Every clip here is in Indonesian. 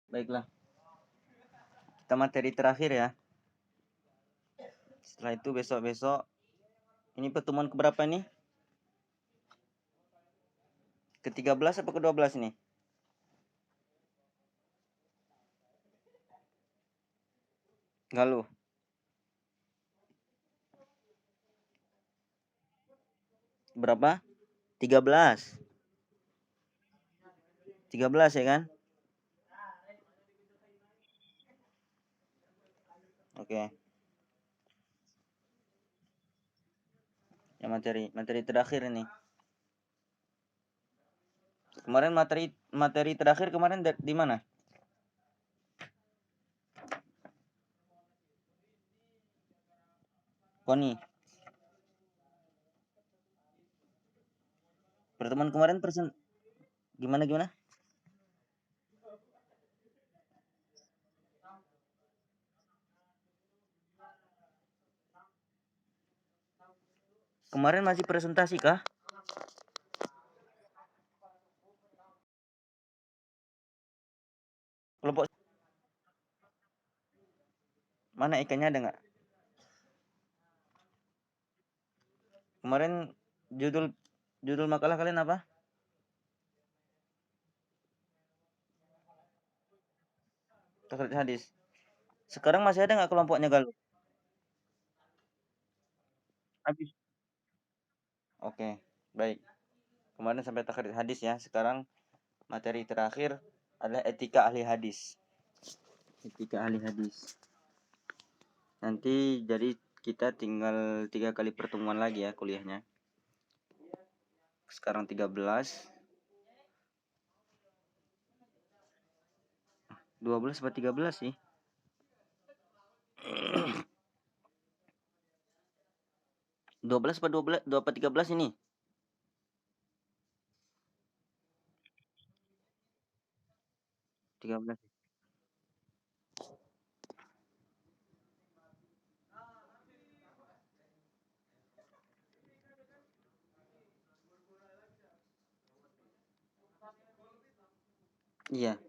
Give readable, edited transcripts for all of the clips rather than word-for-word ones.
Baiklah, kita materi terakhir ya. Setelah itu besok-besok, ini pertemuan keberapa nih? Ke-13 apa ke-12 nih? Galuh. Berapa? 13. 13 ya kan? Oke. Ya materi terakhir ini. Kemarin materi terakhir kemarin di mana? Koni. Pertemuan kemarin gimana? Kemarin masih presentasi kah? Kelompok mana ikannya ada nggak? Kemarin judul makalah kalian apa? Takrit hadis. Sekarang masih ada nggak kelompoknya Galuh? Habis. Oke, baik. Kemarin sampai takrit hadis ya. Sekarang materi terakhir adalah etika ahli hadis. Etika ahli hadis. Nanti jadi kita tinggal 3 kali pertemuan lagi ya kuliahnya. Sekarang 13. 12 atau 13 sih? 12 atau 12 atau 13 ini? 13. Iya.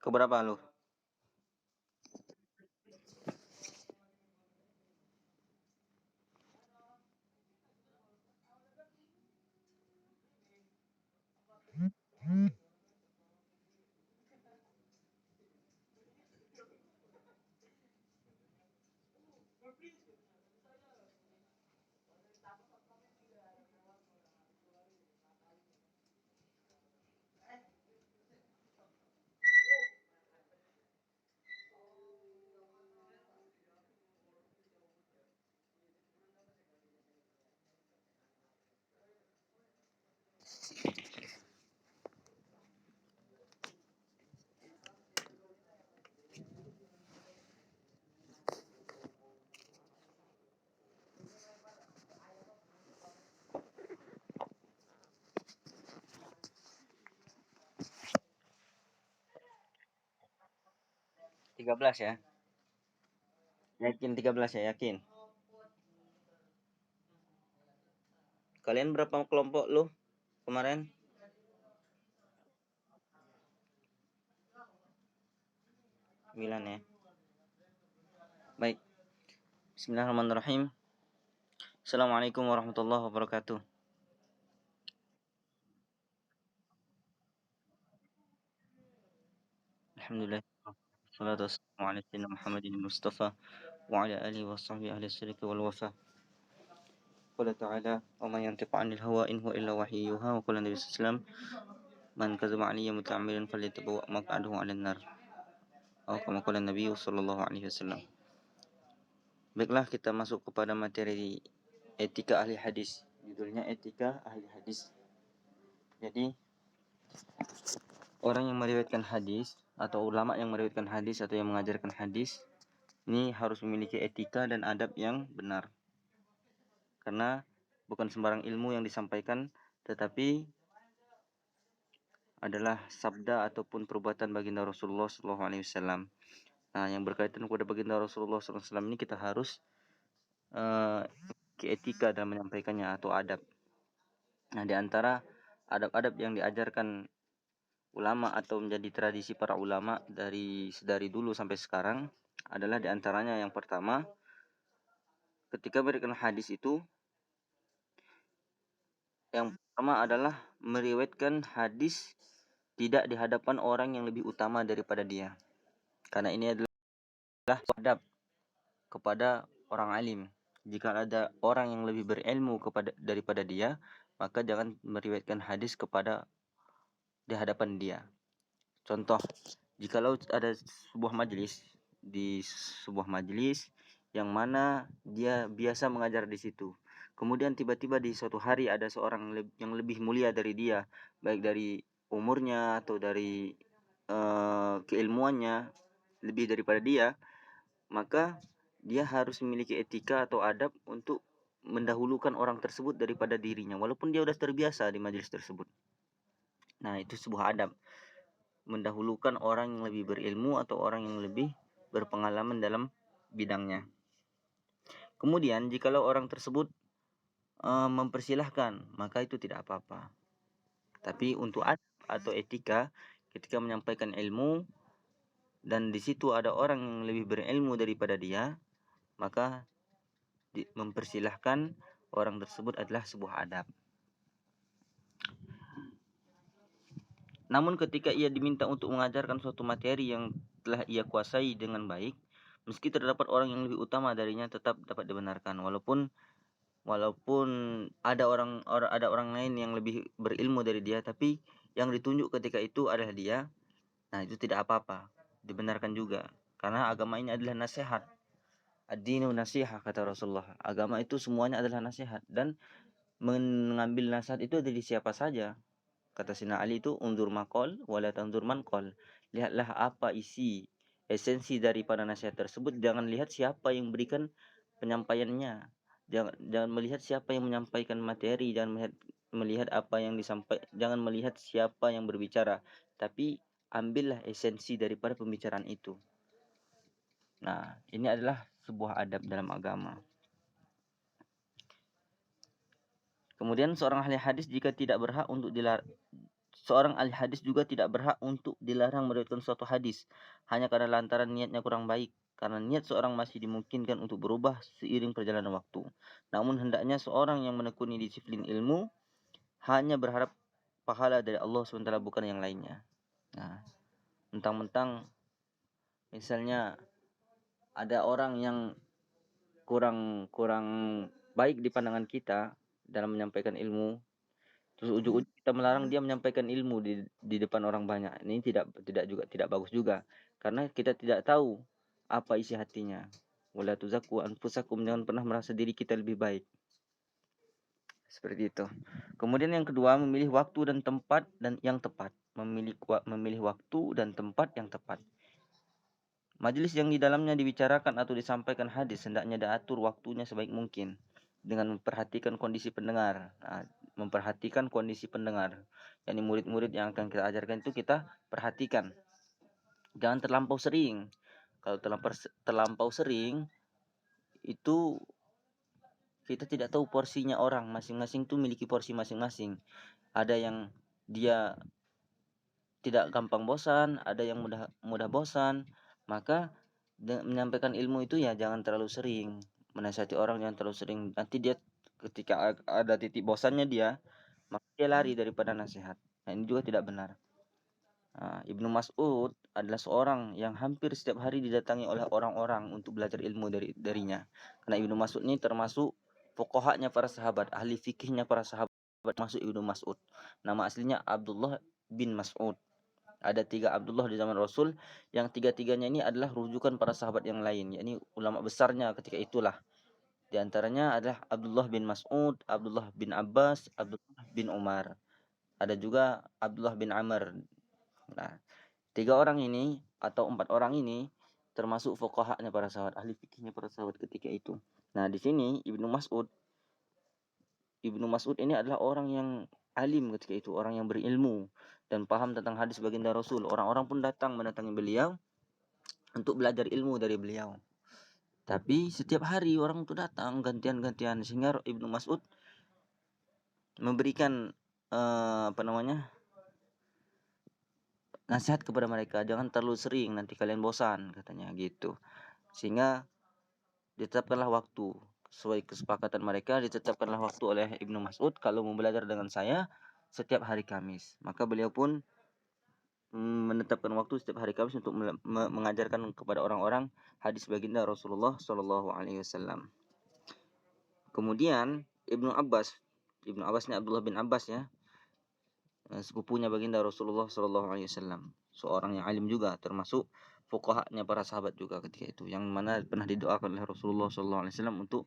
Keberapa lu? Tiga belas ya. Yakin 13 ya, yakin. Kalian berapa kelompok lu kemarin? 9 ya. Baik. Bismillahirrahmanirrahim. Assalamualaikum warahmatullahi wabarakatuh. Alhamdulillah. Salatu wassalamu ala sayyidina Muhammadin Mustafa wa ala alihi wa sahbihi ahli sidqi wal wafa. Qala ta'ala wa ma yantiqu 'anil hawa in huwa illa wahyu yuha wa qala Nabi sallallahu man kadzaba 'alayya muta'ammidan falyatabawwa maq'adahu 'alan nar. Atau kama qala Nabi sallallahu alaihi wasallam. Baiklah, kita masuk kepada materi etika ahli hadis. Judulnya etika ahli hadis. Jadi orang yang meriwayatkan hadis atau ulama yang meriwayatkan hadis atau yang mengajarkan hadis ini harus memiliki etika dan adab yang benar. Karena bukan sembarang ilmu yang disampaikan, tetapi adalah sabda ataupun perbuatan baginda Rasulullah SAW. Nah, yang berkaitan kepada baginda Rasulullah SAW ini kita harus etika dalam menyampaikannya atau adab. Nah, di antara adab-adab yang diajarkan ulama atau menjadi tradisi para ulama dari dulu sampai sekarang adalah di antaranya yang pertama, ketika memberikan hadis itu, yang pertama adalah meriwayatkan hadis tidak di hadapan orang yang lebih utama daripada dia. Karena ini adalah adab kepada orang alim. Jika ada orang yang lebih berilmu daripada dia, maka jangan meriwayatkan hadis di hadapan dia. Contoh, jikalau ada sebuah majelis yang mana dia biasa mengajar di situ. Kemudian tiba-tiba di suatu hari ada seorang yang lebih mulia dari dia, baik dari umurnya atau dari keilmuannya lebih daripada dia, maka dia harus memiliki etika atau adab untuk mendahulukan orang tersebut daripada dirinya, walaupun dia sudah terbiasa di majelis tersebut. Nah, itu sebuah adab, mendahulukan orang yang lebih berilmu atau orang yang lebih berpengalaman dalam bidangnya. Kemudian jikalau orang tersebut mempersilahkan, maka itu tidak apa-apa. Tapi untuk adab atau etika, ketika menyampaikan ilmu dan di situ ada orang yang lebih berilmu daripada dia, maka mempersilahkan orang tersebut adalah sebuah adab. Namun ketika ia diminta untuk mengajarkan suatu materi yang telah ia kuasai dengan baik, meski terdapat orang yang lebih utama darinya, tetap dapat dibenarkan, walaupun ada orang lain yang lebih berilmu dari dia, tapi yang ditunjuk ketika itu adalah dia. Nah, itu tidak apa-apa, dibenarkan juga, karena agama ini adalah nasihat. Ad-dinu nasihah, kata Rasulullah. Agama itu semuanya adalah nasihat, dan mengambil nasihat itu dari siapa saja. Kata Sina Ali itu, undur makol wala tandur mankol. Lihatlah apa isi, esensi daripada nasihat tersebut. Jangan lihat siapa yang berikan penyampaiannya. Jangan melihat siapa yang menyampaikan materi. Jangan melihat apa yang jangan melihat siapa yang berbicara. Tapi ambillah esensi daripada pembicaraan itu. Nah, ini adalah sebuah adab dalam agama. Kemudian seorang ahli hadis juga tidak berhak untuk dilarang meriwayatkan suatu hadis hanya karena lantaran niatnya kurang baik, karena niat seorang masih dimungkinkan untuk berubah seiring perjalanan waktu. Namun hendaknya seorang yang menekuni disiplin ilmu hanya berharap pahala dari Allah SWT, bukan yang lainnya. Nah, mentang-mentang misalnya ada orang yang kurang baik di pandangan kita dalam menyampaikan ilmu, terus ujung-ujung kita melarang dia menyampaikan ilmu di depan orang banyak. Ini tidak bagus juga, karena kita tidak tahu apa isi hatinya. Wala tuzakku anfusakum, jangan pernah merasa diri kita lebih baik. Seperti itu. Kemudian yang kedua, memilih waktu dan tempat yang tepat. Memilih waktu dan tempat yang tepat. Majelis yang di dalamnya dibicarakan atau disampaikan hadis hendaknya diatur waktunya sebaik mungkin dengan memperhatikan kondisi pendengar. Nah, memperhatikan kondisi pendengar. Yani murid-murid yang akan kita ajarkan itu kita perhatikan. Jangan terlampau sering. Kalau terlampau sering, itu kita tidak tahu porsinya orang. Masing-masing itu memiliki porsi masing-masing. Ada yang dia tidak gampang bosan, ada yang mudah bosan. Maka menyampaikan ilmu itu ya jangan terlalu sering. Menasihati orang jangan terlalu sering. Nanti dia ketika ada titik bosannya dia, maka dia lari daripada nasihat. Nah, ini juga tidak benar. Nah, Ibnu Mas'ud adalah seorang yang hampir setiap hari didatangi oleh orang-orang untuk belajar ilmu darinya. Karena Ibnu Mas'ud ini termasuk fuqahanya para sahabat, ahli fikihnya para sahabat, masuk Ibnu Mas'ud. Nama aslinya Abdullah bin Mas'ud. Ada 3 Abdullah di zaman Rasul, yang 3-tiganya ini adalah rujukan para sahabat yang lain, yakni ulama besarnya ketika itulah. Di antaranya adalah Abdullah bin Mas'ud, Abdullah bin Abbas, Abdullah bin Umar. Ada juga Abdullah bin Amr. Nah, 3 orang ini atau 4 orang ini termasuk fuqahanya para sahabat, ahli fikihnya para sahabat ketika itu. Nah, di sini Ibnu Mas'ud ini adalah orang yang alim ketika itu, orang yang berilmu dan paham tentang hadis baginda Rasul. Orang-orang pun datang mendatangi beliau untuk belajar ilmu dari beliau. Tapi setiap hari orang itu datang gantian-gantian, sehingga Ibnu Mas'ud memberikan nasihat kepada mereka, jangan terlalu sering, nanti kalian bosan, katanya gitu. Sehingga ditetapkanlah waktu, sesuai kesepakatan mereka, ditetapkanlah waktu oleh Ibnu Mas'ud kalau mau belajar dengan saya setiap hari Kamis. Maka beliau pun menetapkan waktu setiap hari Kamis untuk mengajarkan kepada orang-orang hadis baginda Rasulullah Shallallahu Alaihi Wasallam. Kemudian Ibnu Abbas ini Abdullah bin Abbas ya, sepupunya baginda Rasulullah Shallallahu Alaihi Wasallam, seorang yang alim juga, termasuk fuqahanya para sahabat juga ketika itu, yang mana pernah didoakan oleh Rasulullah Shallallahu Alaihi Wasallam untuk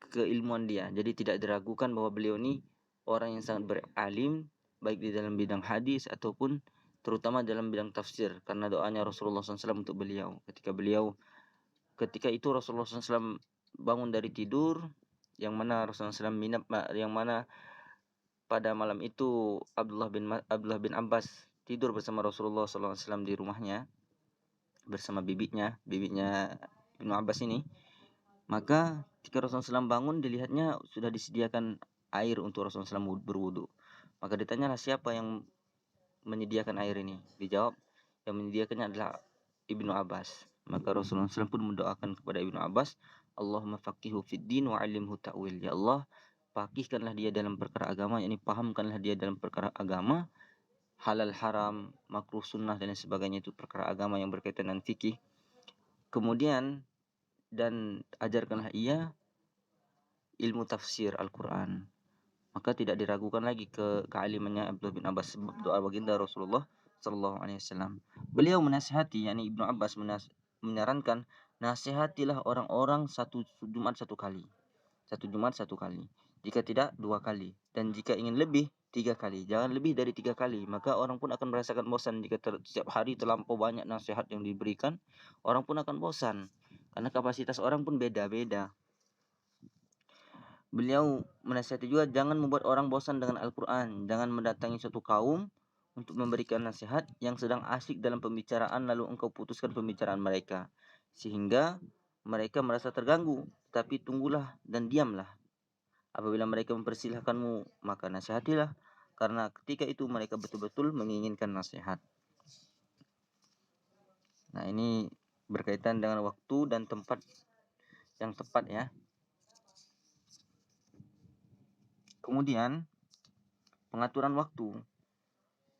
keilmuan dia. Jadi tidak diragukan bahwa beliau ini orang yang sangat beralim, baik di dalam bidang hadis ataupun terutama dalam bidang tafsir, karena doanya Rasulullah SAW untuk beliau. Ketika itu Rasulullah SAW bangun dari tidur, yang mana Rasulullah SAW yang mana pada malam itu Abdullah bin Abbas tidur bersama Rasulullah SAW di rumahnya bersama bibinya Ibnu Abbas ini. Maka ketika Rasulullah SAW bangun, dilihatnya sudah disediakan air untuk Rasulullah SAW berwudu. Maka ditanyalah, siapa yang menyediakan air ini? Dijawab, yang menyediakannya adalah Ibnu Abbas. Maka Rasulullah SAW pun mendoakan kepada Ibnu Abbas, Allahumma faqihu fid din wa 'allimhu ta'wil. Ya Allah, faqihkanlah dia dalam perkara agama, yakni pahamkanlah dia dalam perkara agama, halal haram, makruh sunnah dan sebagainya, itu perkara agama yang berkaitan dengan fikih. Kemudian dan ajarkanlah ia ilmu tafsir Al-Quran. Maka tidak diragukan lagi kealimannya Abdullah bin Abbas, sebab doa baginda Rasulullah Sallallahu Alaihi Wasallam. Beliau menasihati, yakni Ibnu Abbas menyarankan, nasihatilah orang-orang satu Jumat satu kali. Jika tidak, 2 kali. Dan jika ingin lebih, 3 kali. Jangan lebih dari 3 kali. Maka orang pun akan merasakan bosan. Jika setiap hari terlampau banyak nasihat yang diberikan, orang pun akan bosan. Karena kapasitas orang pun beda-beda. Beliau menasihati juga, jangan membuat orang bosan dengan Al-Quran. Jangan mendatangi suatu kaum untuk memberikan nasihat yang sedang asik dalam pembicaraan, lalu engkau putuskan pembicaraan mereka, sehingga mereka merasa terganggu. Tapi tunggulah dan diamlah. Apabila mereka mempersilahkanmu, maka nasihatilah, karena ketika itu mereka betul-betul menginginkan nasihat. Nah, ini berkaitan dengan waktu dan tempat yang tepat ya. Kemudian pengaturan waktu.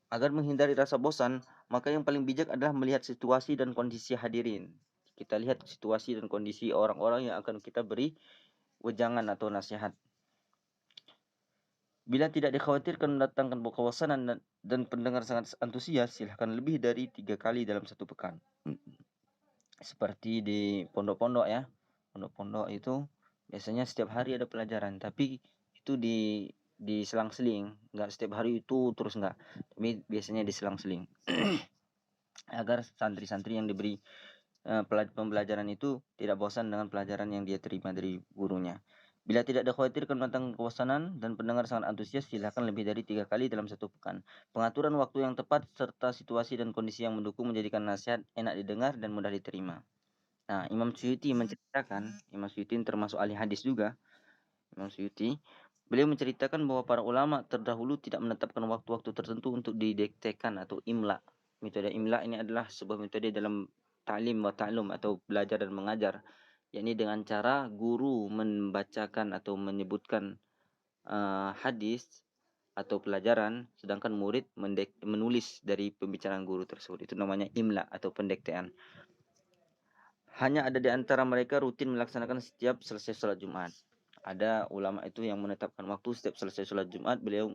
Agar menghindari rasa bosan, maka yang paling bijak adalah melihat situasi dan kondisi hadirin. Kita lihat situasi dan kondisi orang-orang yang akan kita beri wejangan atau nasihat. Bila tidak dikhawatirkan mendatangkan kebosanan dan pendengar sangat antusias, silahkan lebih dari 3 kali dalam satu pekan. Seperti di pondok-pondok ya. Pondok-pondok itu biasanya setiap hari ada pelajaran, tapi itu di selang-seling, nggak setiap hari itu terus, nggak, tapi biasanya di selang-seling agar santri-santri yang diberi pembelajaran itu tidak bosan dengan pelajaran yang dia terima dari gurunya. Bila tidak dikhawatirkan tentang kebosanan dan pendengar sangat antusias, silakan lebih dari 3 kali dalam satu pekan. Pengaturan waktu yang tepat serta situasi dan kondisi yang mendukung menjadikan nasihat enak didengar dan mudah diterima. Nah, Imam Suyuti termasuk ahli hadis juga. Imam Suyuti, beliau menceritakan bahwa para ulama terdahulu tidak menetapkan waktu-waktu tertentu untuk didiktekan atau imla. Metode imla ini adalah sebuah metode dalam ta'lim wa ta'lum atau belajar dan mengajar, yakni dengan cara guru membacakan atau menyebutkan hadis atau pelajaran, sedangkan murid menulis dari pembicaraan guru tersebut. Itu namanya imla atau pendiktean. Hanya ada di antara mereka rutin melaksanakan setiap selesai sholat Jumat. Ada ulama itu yang menetapkan waktu setiap selesai sholat Jumat, beliau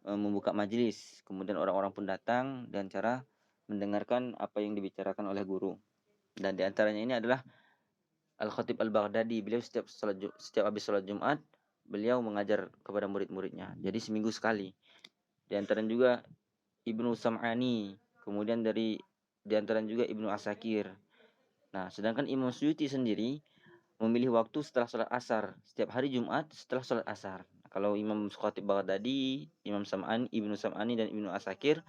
membuka majelis. Kemudian orang-orang pun datang dengan cara mendengarkan apa yang dibicarakan oleh guru. Dan di antaranya ini adalah Al-Khatib Al-Baghdadi. Beliau setiap habis sholat Jumat, beliau mengajar kepada murid-muridnya. Jadi seminggu sekali. Di antaranya juga Ibnu Sam'ani. Kemudian di antaranya juga Ibnu Asakir. Nah, sedangkan Imam Suyuti sendiri memilih waktu setelah sholat asar. Setiap hari Jumat setelah sholat asar. Kalau Imam Khatib Baghdadi, Imam Sam'ani, Ibnu Sam'ani dan Ibnu Asakir,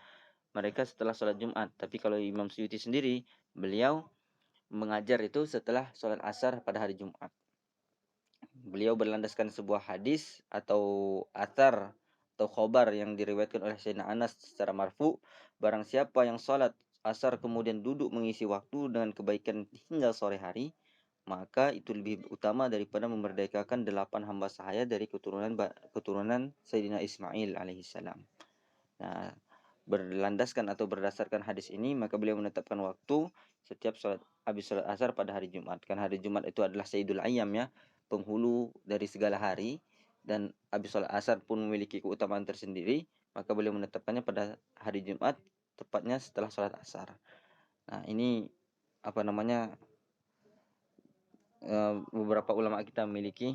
mereka setelah sholat Jumat. Tapi kalau Imam Suyuti sendiri, beliau mengajar itu setelah sholat asar pada hari Jumat. Beliau berlandaskan sebuah hadis atau atar atau khobar yang diriwayatkan oleh Sayyidina Anas secara marfu, barang siapa yang sholat asar kemudian duduk mengisi waktu dengan kebaikan hingga sore hari, maka itu lebih utama daripada memerdekakan 8 hamba sahaya dari keturunan Sayyidina Ismail alaihissalam. Nah, berlandaskan atau berdasarkan hadis ini, maka beliau menetapkan waktu setiap habis sholat asar pada hari Jumat. Kan hari Jumat itu adalah Sayyidul Ayyam ya, penghulu dari segala hari, dan habis sholat asar pun memiliki keutamaan tersendiri, maka beliau menetapkannya pada hari Jumat, tepatnya setelah sholat asar. Nah, ini apa namanya, beberapa ulama kita memiliki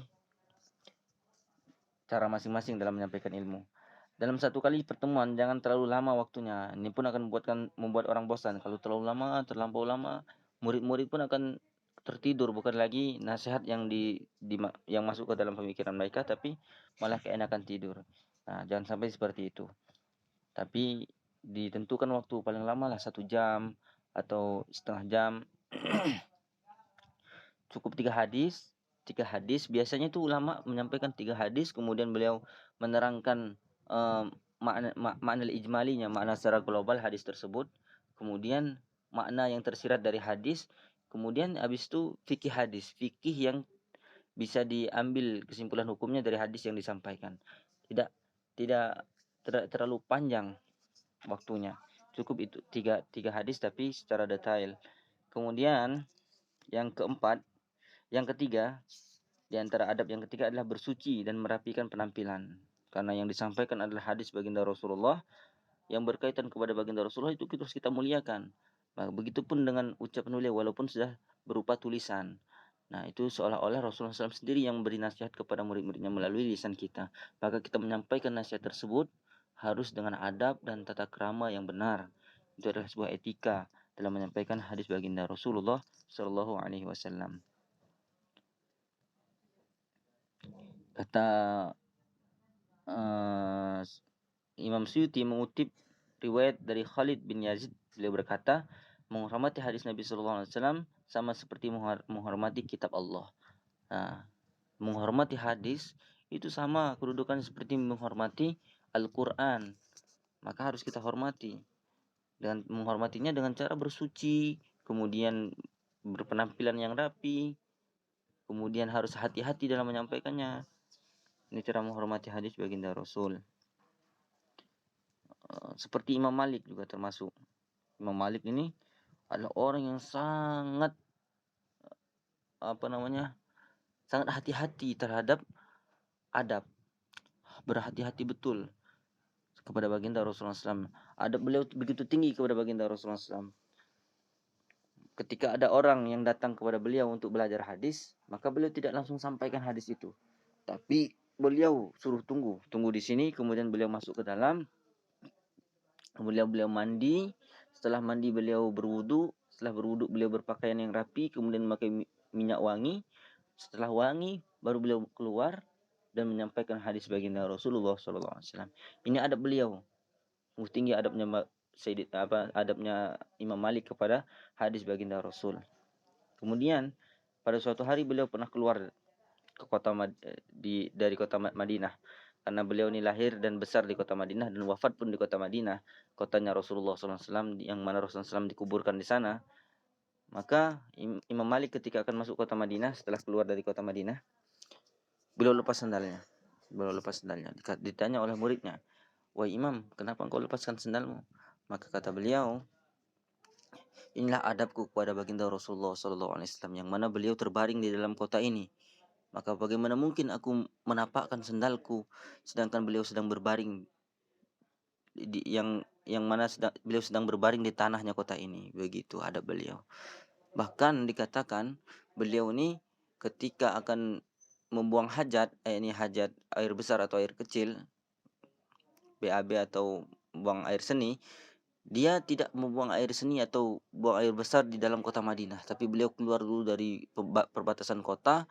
cara masing-masing dalam menyampaikan ilmu. Dalam satu kali pertemuan jangan terlalu lama waktunya. Ini pun akan membuat orang bosan. Kalau terlalu lama, terlampau lama, murid-murid pun akan tertidur. Bukan lagi nasihat yang masuk ke dalam pemikiran mereka, tapi malah keenakan tidur. Nah, jangan sampai seperti itu. Tapi ditentukan waktu paling lama lah 1 jam atau setengah jam. Cukup 3 hadis. 3 hadis biasanya itu ulama menyampaikan 3 hadis, kemudian beliau menerangkan makna ijmalinya, makna secara global hadis tersebut, kemudian makna yang tersirat dari hadis, kemudian habis itu fikih yang bisa diambil kesimpulan hukumnya dari hadis yang disampaikan. Tidak terlalu panjang waktunya, cukup itu tiga hadis tapi secara detail. Kemudian yang ketiga, di antara adab yang ketiga adalah bersuci dan merapikan penampilan. Karena yang disampaikan adalah hadis baginda Rasulullah yang berkaitan kepada baginda Rasulullah, itu harus kita muliakan. Nah, begitupun dengan ucapan beliau walaupun sudah berupa tulisan. Nah, itu seolah-olah Rasulullah SAW sendiri yang beri nasihat kepada murid-muridnya melalui lisan kita. Maka kita menyampaikan nasihat tersebut harus dengan adab dan tata krama yang benar. Itu adalah sebuah etika dalam menyampaikan hadis baginda Rasulullah Shallallahu Alaihi Wasallam. Kata Imam Suyuti mengutip riwayat dari Khalid bin Yazid, beliau berkata, menghormati hadis Nabi Sallallahu Alaihi Wasallam sama seperti menghormati kitab Allah. Nah, menghormati hadis itu sama kedudukan seperti menghormati Al-Quran. Maka harus kita hormati. Dan menghormatinya dengan cara bersuci, kemudian berpenampilan yang rapi, kemudian harus hati-hati dalam menyampaikannya. Ini cara menghormati hadis baginda Rasul. Seperti Imam Malik juga termasuk. Imam Malik ini adalah orang yang sangat sangat hati-hati terhadap adab, berhati-hati betul kepada baginda Rasulullah SAW. Adab beliau begitu tinggi kepada baginda Rasulullah SAW. Ketika ada orang yang datang kepada beliau untuk belajar hadis, maka beliau tidak langsung sampaikan hadis itu, tapi beliau suruh tunggu di sini, kemudian beliau masuk ke dalam. Kemudian beliau mandi, setelah mandi beliau berwudu, setelah berwudu beliau berpakaian yang rapi, kemudian memakai minyak wangi. Setelah wangi baru beliau keluar dan menyampaikan hadis baginda Rasulullah SAW. Ini adab beliau. Tinggi adabnya adabnya Imam Malik kepada hadis baginda Rasul. Kemudian pada suatu hari beliau pernah keluar ke dari kota Madinah. Karena beliau ini lahir dan besar di kota Madinah dan wafat pun di kota Madinah, kotanya Rasulullah SAW, yang mana Rasulullah SAW dikuburkan di sana. Maka Imam Malik ketika akan masuk kota Madinah, setelah keluar dari kota Madinah, beliau lepas sandalnya. Ditanya oleh muridnya, "Wahai Imam, kenapa engkau lepaskan sandalmu?" Maka kata beliau, "Inilah adabku kepada baginda Rasulullah SAW, yang mana beliau terbaring di dalam kota ini. Maka bagaimana mungkin aku menapakkan sendalku sedangkan beliau sedang berbaring beliau sedang berbaring di tanahnya kota ini." Begitu adab beliau. Bahkan dikatakan beliau ini ketika akan membuang hajat, ini hajat air besar atau air kecil, BAB atau buang air seni, dia tidak membuang air seni atau buang air besar di dalam kota Madinah, tapi beliau keluar dulu dari perbatasan kota,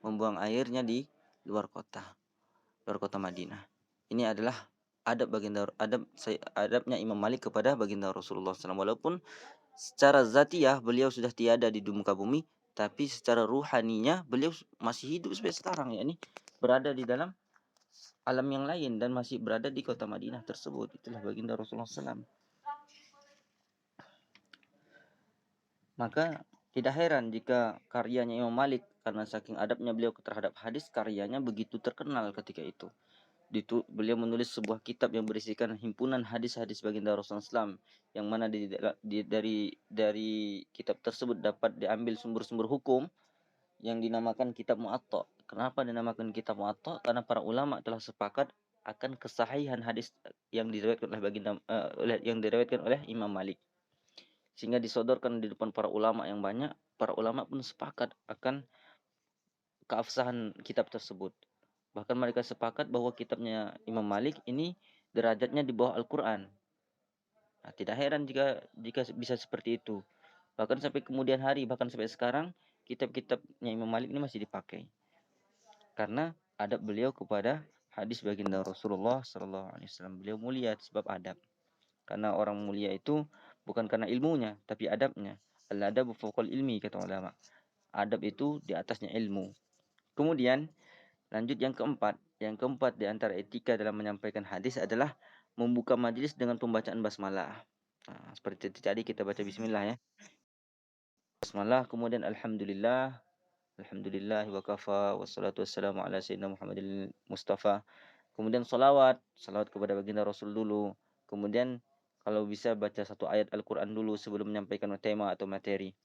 membuang airnya di luar kota. luar kota Madinah. Ini adalah adabnya Imam Malik kepada baginda Rasulullah SAW. Walaupun secara zatiah beliau sudah tiada di muka bumi, tapi secara ruhaninya beliau masih hidup sampai sekarang, yakni berada di dalam alam yang lain dan masih berada di kota Madinah tersebut. Itulah baginda Rasulullah SAW. Maka tidak heran jika karyanya Imam Malik, karena saking adabnya beliau terhadap hadis, karyanya begitu terkenal ketika itu. Beliau menulis sebuah kitab yang berisikan himpunan hadis-hadis baginda Rasulullah SAW, yang mana dari kitab tersebut dapat diambil sumber-sumber hukum yang dinamakan kitab Muwatta. Kenapa dinamakan kitab Muwatta? Karena para ulama telah sepakat akan kesahihan hadis yang diriwayatkan oleh Imam Malik, sehingga disodorkan di depan para ulama yang banyak. Para ulama pun sepakat akan keabsahan kitab tersebut. Bahkan mereka sepakat bahwa kitabnya Imam Malik ini derajatnya di bawah Al-Quran. Nah, tidak heran jika bisa seperti itu. Bahkan sampai kemudian hari, bahkan sampai sekarang, kitab-kitabnya Imam Malik ini masih dipakai. Karena adab beliau kepada hadis baginda Rasulullah SAW. Beliau mulia sebab adab. Karena orang mulia itu bukan karena ilmunya, tapi adabnya. Al-adabu fawqal ilmi, kata ulama. Adab itu di atasnya ilmu. Kemudian lanjut yang keempat. Yang keempat di antara etika dalam menyampaikan hadis adalah membuka majelis dengan pembacaan basmalah. Nah, seperti tadi kita baca bismillah ya. Basmalah, kemudian alhamdulillah, alhamdulillah wa kafa, wassalatu wassalamu ala sayyidina Muhammadil Mustafa. Kemudian salawat kepada baginda Rasul dulu. Kemudian kalau bisa baca satu ayat Al-Quran dulu sebelum menyampaikan tema atau materi.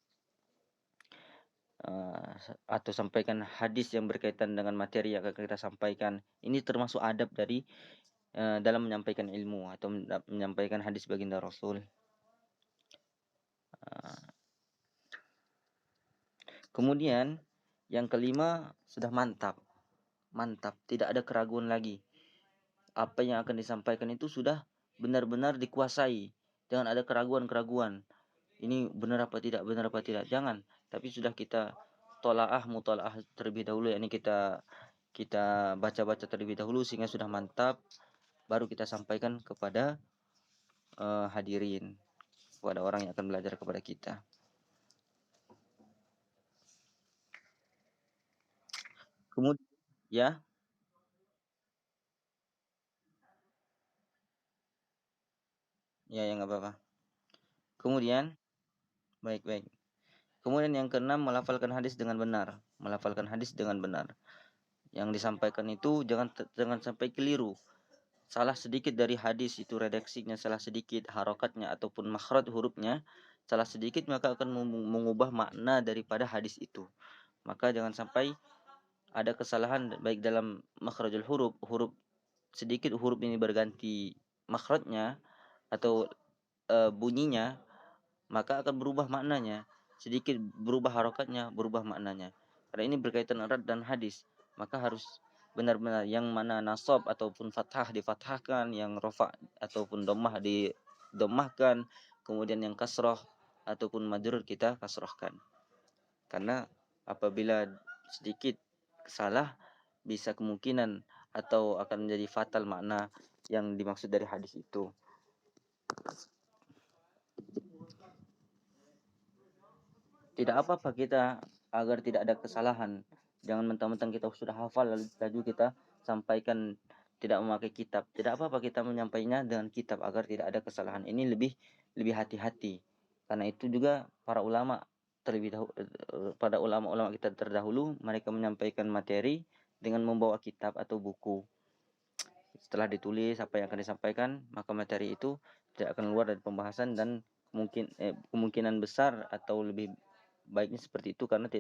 Atau sampaikan hadis yang berkaitan dengan materi yang akan kita sampaikan. Ini termasuk adab dari dalam menyampaikan ilmu atau menyampaikan hadis baginda Rasul. Kemudian yang kelima, sudah mantap, tidak ada keraguan lagi. Apa yang akan disampaikan itu sudah benar-benar dikuasai, jangan ada keraguan-keraguan. Ini benar apa tidak, jangan. Tapi sudah kita mutolaah terlebih dahulu, yakni kita baca-baca terlebih dahulu sehingga sudah mantap, baru kita sampaikan kepada hadirin, kepada orang yang akan belajar kepada kita. Kemudian ya nggak apa-apa. Kemudian baik. Kemudian yang keenam, melafalkan hadis dengan benar. Yang disampaikan itu jangan sampai keliru. Salah sedikit dari hadis itu, redaksinya salah sedikit, harokatnya ataupun makhraj hurufnya salah sedikit, maka akan mengubah makna daripada hadis itu. Maka jangan sampai ada kesalahan baik dalam makhrajul huruf sedikit huruf ini berganti makhrajnya atau bunyinya, maka akan berubah maknanya. Sedikit berubah harokatnya, berubah maknanya. Karena ini berkaitan erat dan hadis, maka harus benar-benar yang mana nasab ataupun fathah difathahkan, yang rofa ataupun dhammah didommahkan, kemudian yang kasroh ataupun majrur kita kasrohkan. Karena apabila sedikit salah, bisa kemungkinan atau akan menjadi fatal makna yang dimaksud dari hadis itu. Tidak apa-apa kita agar tidak ada kesalahan. Jangan mentang-mentang kita sudah hafal lalu kita sampaikan tidak memakai kitab. Tidak apa-apa kita menyampaikannya dengan kitab agar tidak ada kesalahan. Ini lebih hati-hati. Karena itu juga para ulama pada ulama-ulama kita terdahulu, mereka menyampaikan materi dengan membawa kitab atau buku. Setelah ditulis apa yang akan disampaikan, maka materi itu tidak akan keluar dari pembahasan, dan kemungkinan besar atau lebih baiknya seperti itu, karena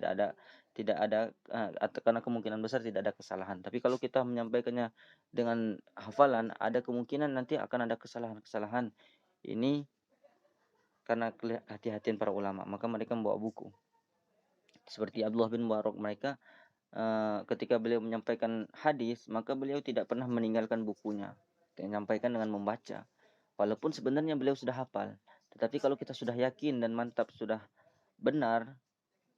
karena kemungkinan besar tidak ada kesalahan. Tapi kalau kita menyampaikannya dengan hafalan, ada kemungkinan nanti akan ada kesalahan-kesalahan. Ini karena hati-hatian para ulama, maka mereka membawa buku. Seperti Abdullah bin Mubarak, mereka ketika beliau menyampaikan hadis, maka beliau tidak pernah meninggalkan bukunya, menyampaikan dengan membaca. Walaupun sebenarnya beliau sudah hafal, tetapi kalau kita sudah yakin dan mantap, sudah benar,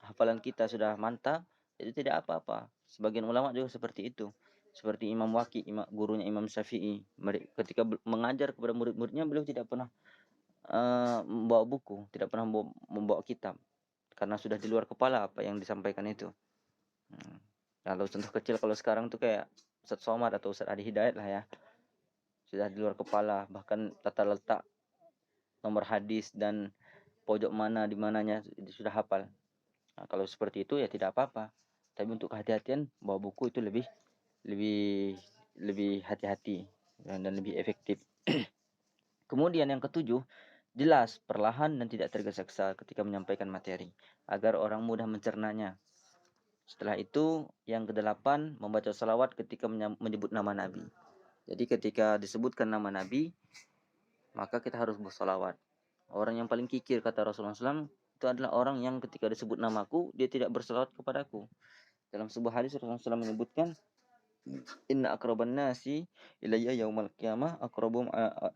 hafalan kita sudah mantap, itu tidak apa-apa. Sebagian ulama juga seperti itu. seperti Imam Waqi, gurunya Imam Syafi'i. Ketika mengajar kepada murid-muridnya, beliau tidak pernah membawa buku, tidak pernah membawa kitab, karena sudah di luar kepala apa yang disampaikan itu. Kalau contoh kecil kalau sekarang tuh kayak Ustadz Somad atau Ustadz Adi Hidayat lah ya, sudah di luar kepala, bahkan tata letak nomor hadis dan pojok mana di mananya sudah hafal. Nah, kalau seperti itu ya tidak apa-apa. Tapi untuk kehati-hatian, bawa buku itu lebih lebih lebih hati-hati dan lebih efektif. Kemudian yang ketujuh, jelas, perlahan dan tidak tergesa-gesa ketika menyampaikan materi, agar orang mudah mencernanya. Setelah itu, yang kedelapan, membaca salawat ketika menyebut nama Nabi. Jadi ketika disebutkan nama Nabi, maka kita harus bersalawat. Orang yang paling kikir, kata Rasulullah SAW, itu adalah orang yang ketika disebut namaku, dia tidak bersalawat kepadaku. Dalam sebuah hadis Rasulullah SAW menyebutkan, Inna akraban nasi ilayya yaumal qiyamah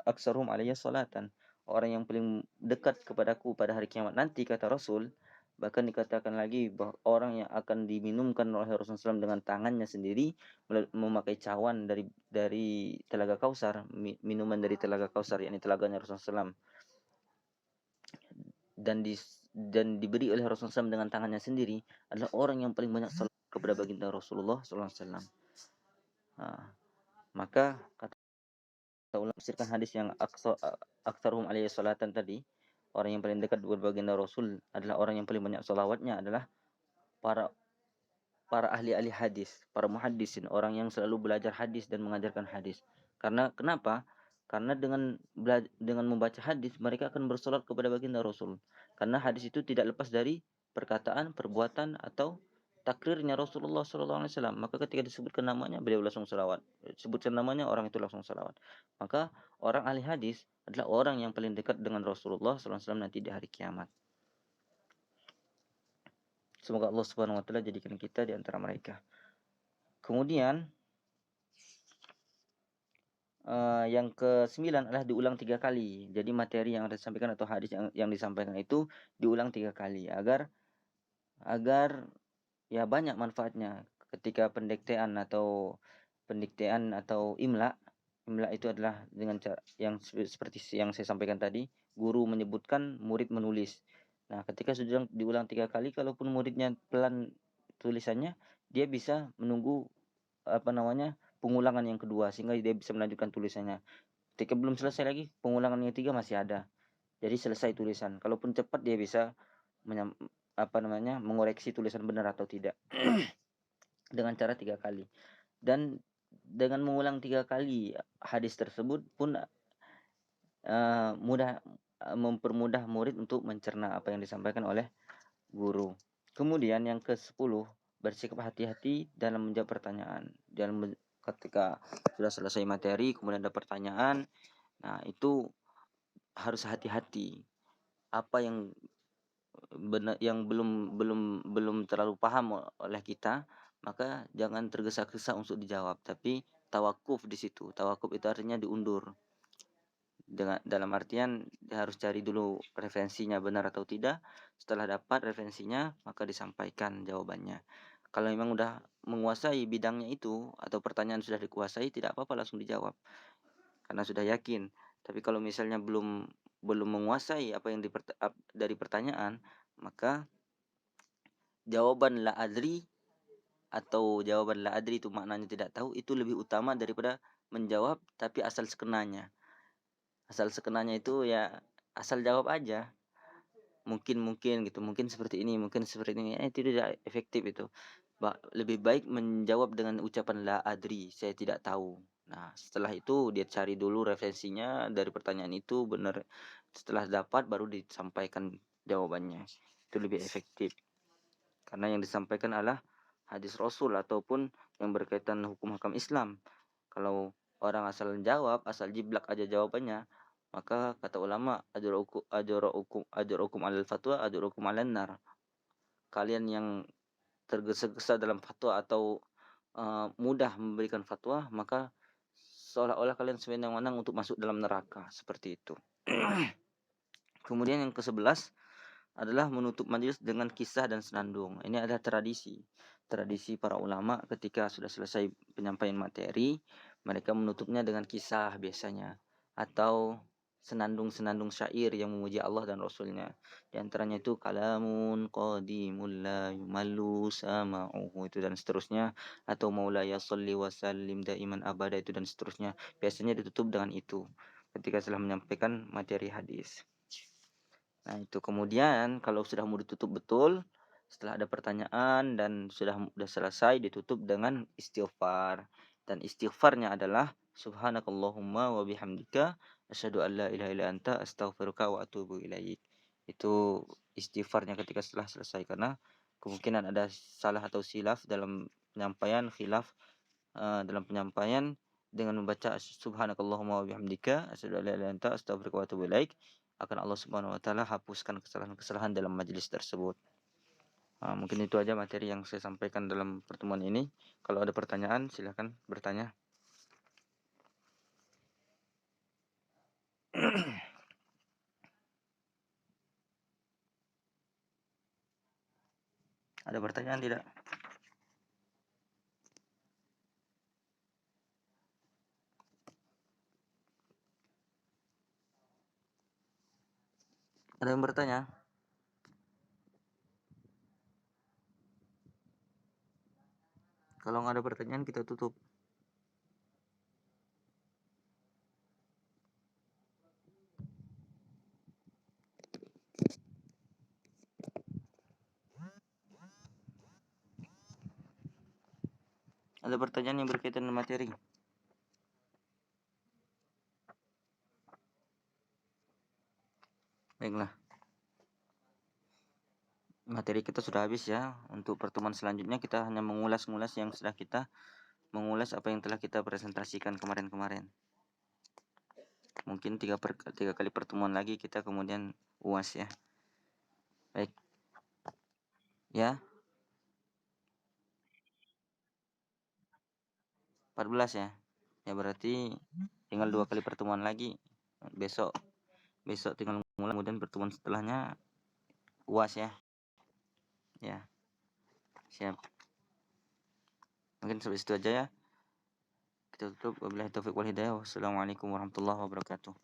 aksarum alayya salatan. Orang yang paling dekat kepadaku pada hari kiamat nanti, kata Rasul, bahkan dikatakan lagi bahwa orang yang akan diminumkan oleh Rasulullah SAW dengan tangannya sendiri, memakai cawan dari telaga Kausar, minuman dari telaga Kausar, yakni telaganya Rasulullah SAW, dan diberi oleh Rasulullah SAW dengan tangannya sendiri, adalah orang yang paling banyak salat kepada baginda Rasulullah SAW. Maka kata ulama tafsirkan hadis yang aktsaruhum alaihi salatan tadi, orang yang paling dekat dengan baginda Rasul adalah orang yang paling banyak salawatnya adalah para ahli-ahli hadis, para muhaddisin, orang yang selalu belajar hadis dan mengajarkan hadis. Karena kenapa? Karena dengan membaca hadis mereka akan bersolat kepada baginda Rasul. Karena hadis itu tidak lepas dari perkataan, perbuatan atau takrirnya Rasulullah SAW. Maka ketika disebutkan namanya, beliau langsung salawat. Sebutkan namanya, orang itu langsung salawat. Maka orang ahli hadis adalah orang yang paling dekat dengan Rasulullah SAW nanti di hari kiamat. Semoga Allah Subhanahu wa taala jadikan kita di antara mereka. Kemudian yang ke-9 adalah diulang 3 kali. Jadi materi yang disampaikan atau hadis yang disampaikan itu diulang 3 kali agar ya banyak manfaatnya. Ketika pendiktean atau imla itu adalah dengan cara yang seperti yang saya sampaikan tadi, guru menyebutkan, murid menulis. Nah, ketika sudah diulang 3 kali, kalaupun muridnya pelan tulisannya, dia bisa menunggu pengulangan yang kedua sehingga dia bisa melanjutkan tulisannya. Ketika belum selesai lagi, pengulangan yang ketiga masih ada. Jadi selesai tulisan. Kalaupun cepat dia bisa mengoreksi tulisan benar atau tidak dengan cara 3 kali. Dan dengan mengulang 3 kali hadis tersebut pun mempermudah murid untuk mencerna apa yang disampaikan oleh guru. Kemudian yang ke-10, bersikap hati-hati dalam menjawab pertanyaan. Ketika sudah selesai materi kemudian ada pertanyaan, nah itu harus hati-hati. Apa yang benar, yang belum terlalu paham oleh kita, maka jangan tergesa-gesa untuk dijawab, tapi tawakuf di situ. Tawakuf itu artinya diundur. Dalam artian dia harus cari dulu referensinya benar atau tidak. Setelah dapat referensinya, maka disampaikan jawabannya. Kalau memang udah menguasai bidangnya itu atau pertanyaan sudah dikuasai, tidak apa-apa langsung dijawab karena sudah yakin. Tapi kalau misalnya belum menguasai apa yang dari pertanyaan, maka jawaban la adri atau jawaban la adri itu maknanya tidak tahu, itu lebih utama daripada menjawab tapi asal sekenanya. Asal sekenanya itu ya asal jawab aja. Mungkin gitu, mungkin seperti ini, itu tidak efektif itu. Lebih baik menjawab dengan ucapan la adri, saya tidak tahu. Nah, setelah itu dia cari dulu referensinya dari pertanyaan itu benar. Setelah dapat baru disampaikan jawabannya. Itu lebih efektif. Karena yang disampaikan adalah hadis Rasul ataupun yang berkaitan hukum hakam Islam. Kalau orang asal jawab, asal jiblak aja jawabannya, maka kata ulama, ajurukum alal fatwa, ajurukum alal nar. Kalian yang tergesa-gesa dalam fatwa atau mudah memberikan fatwa, maka seolah-olah kalian sewenang-wenang untuk masuk dalam neraka, seperti itu. Kemudian yang ke-11 adalah menutup majelis dengan kisah dan senandung. Ini adalah tradisi. tradisi para ulama ketika sudah selesai penyampaian materi, mereka menutupnya dengan kisah biasanya atau senandung-senandung syair yang memuji Allah dan Rasulnya. Di antaranya itu kalamun qadimul la yumallu sama'uhu itu dan seterusnya, atau maulaya sholli wa sallim daiman abada itu dan seterusnya. Biasanya ditutup dengan itu ketika setelah menyampaikan materi hadis. Nah, itu kemudian kalau sudah mau ditutup betul, setelah ada pertanyaan dan sudah selesai ditutup dengan istighfar. Dan istighfarnya adalah subhanakallahumma wa bihamdika asyhadu an la ilaha illa anta astaghfiruka wa atubu ilaik. Itu istighfarnya ketika setelah selesai karena kemungkinan ada salah atau silaf dalam penyampaian, khilaf dalam penyampaian dengan membaca subhanakallahumma wa bihamdika asyhadu an la ilaha illa anta astaghfiruka wa atubu ilaik, akan Allah Subhanahu wa taala hapuskan kesalahan-kesalahan dalam majelis tersebut. Mungkin itu aja materi yang saya sampaikan dalam pertemuan ini. Kalau ada pertanyaan silakan bertanya. Ada pertanyaan tidak? Ada yang bertanya? Kalau nggak ada pertanyaan kita tutup. Ada pertanyaan yang berkaitan dengan materi? Baiklah. Materi kita sudah habis ya. Untuk pertemuan selanjutnya kita hanya mengulas-ngulas yang sudah kita mengulas apa yang telah kita presentasikan kemarin-kemarin. Mungkin tiga kali pertemuan lagi kita kemudian UAS ya. Baik. Ya, 14 ya. Ya berarti tinggal 2 kali pertemuan lagi. Besok tinggal mulai, kemudian pertemuan setelahnya UAS ya. Ya, siap. Mungkin sampai situ aja ya. Kita tutup. Wabillahi taufiq wal hidayah. Wassalamualaikum warahmatullahi wabarakatuh.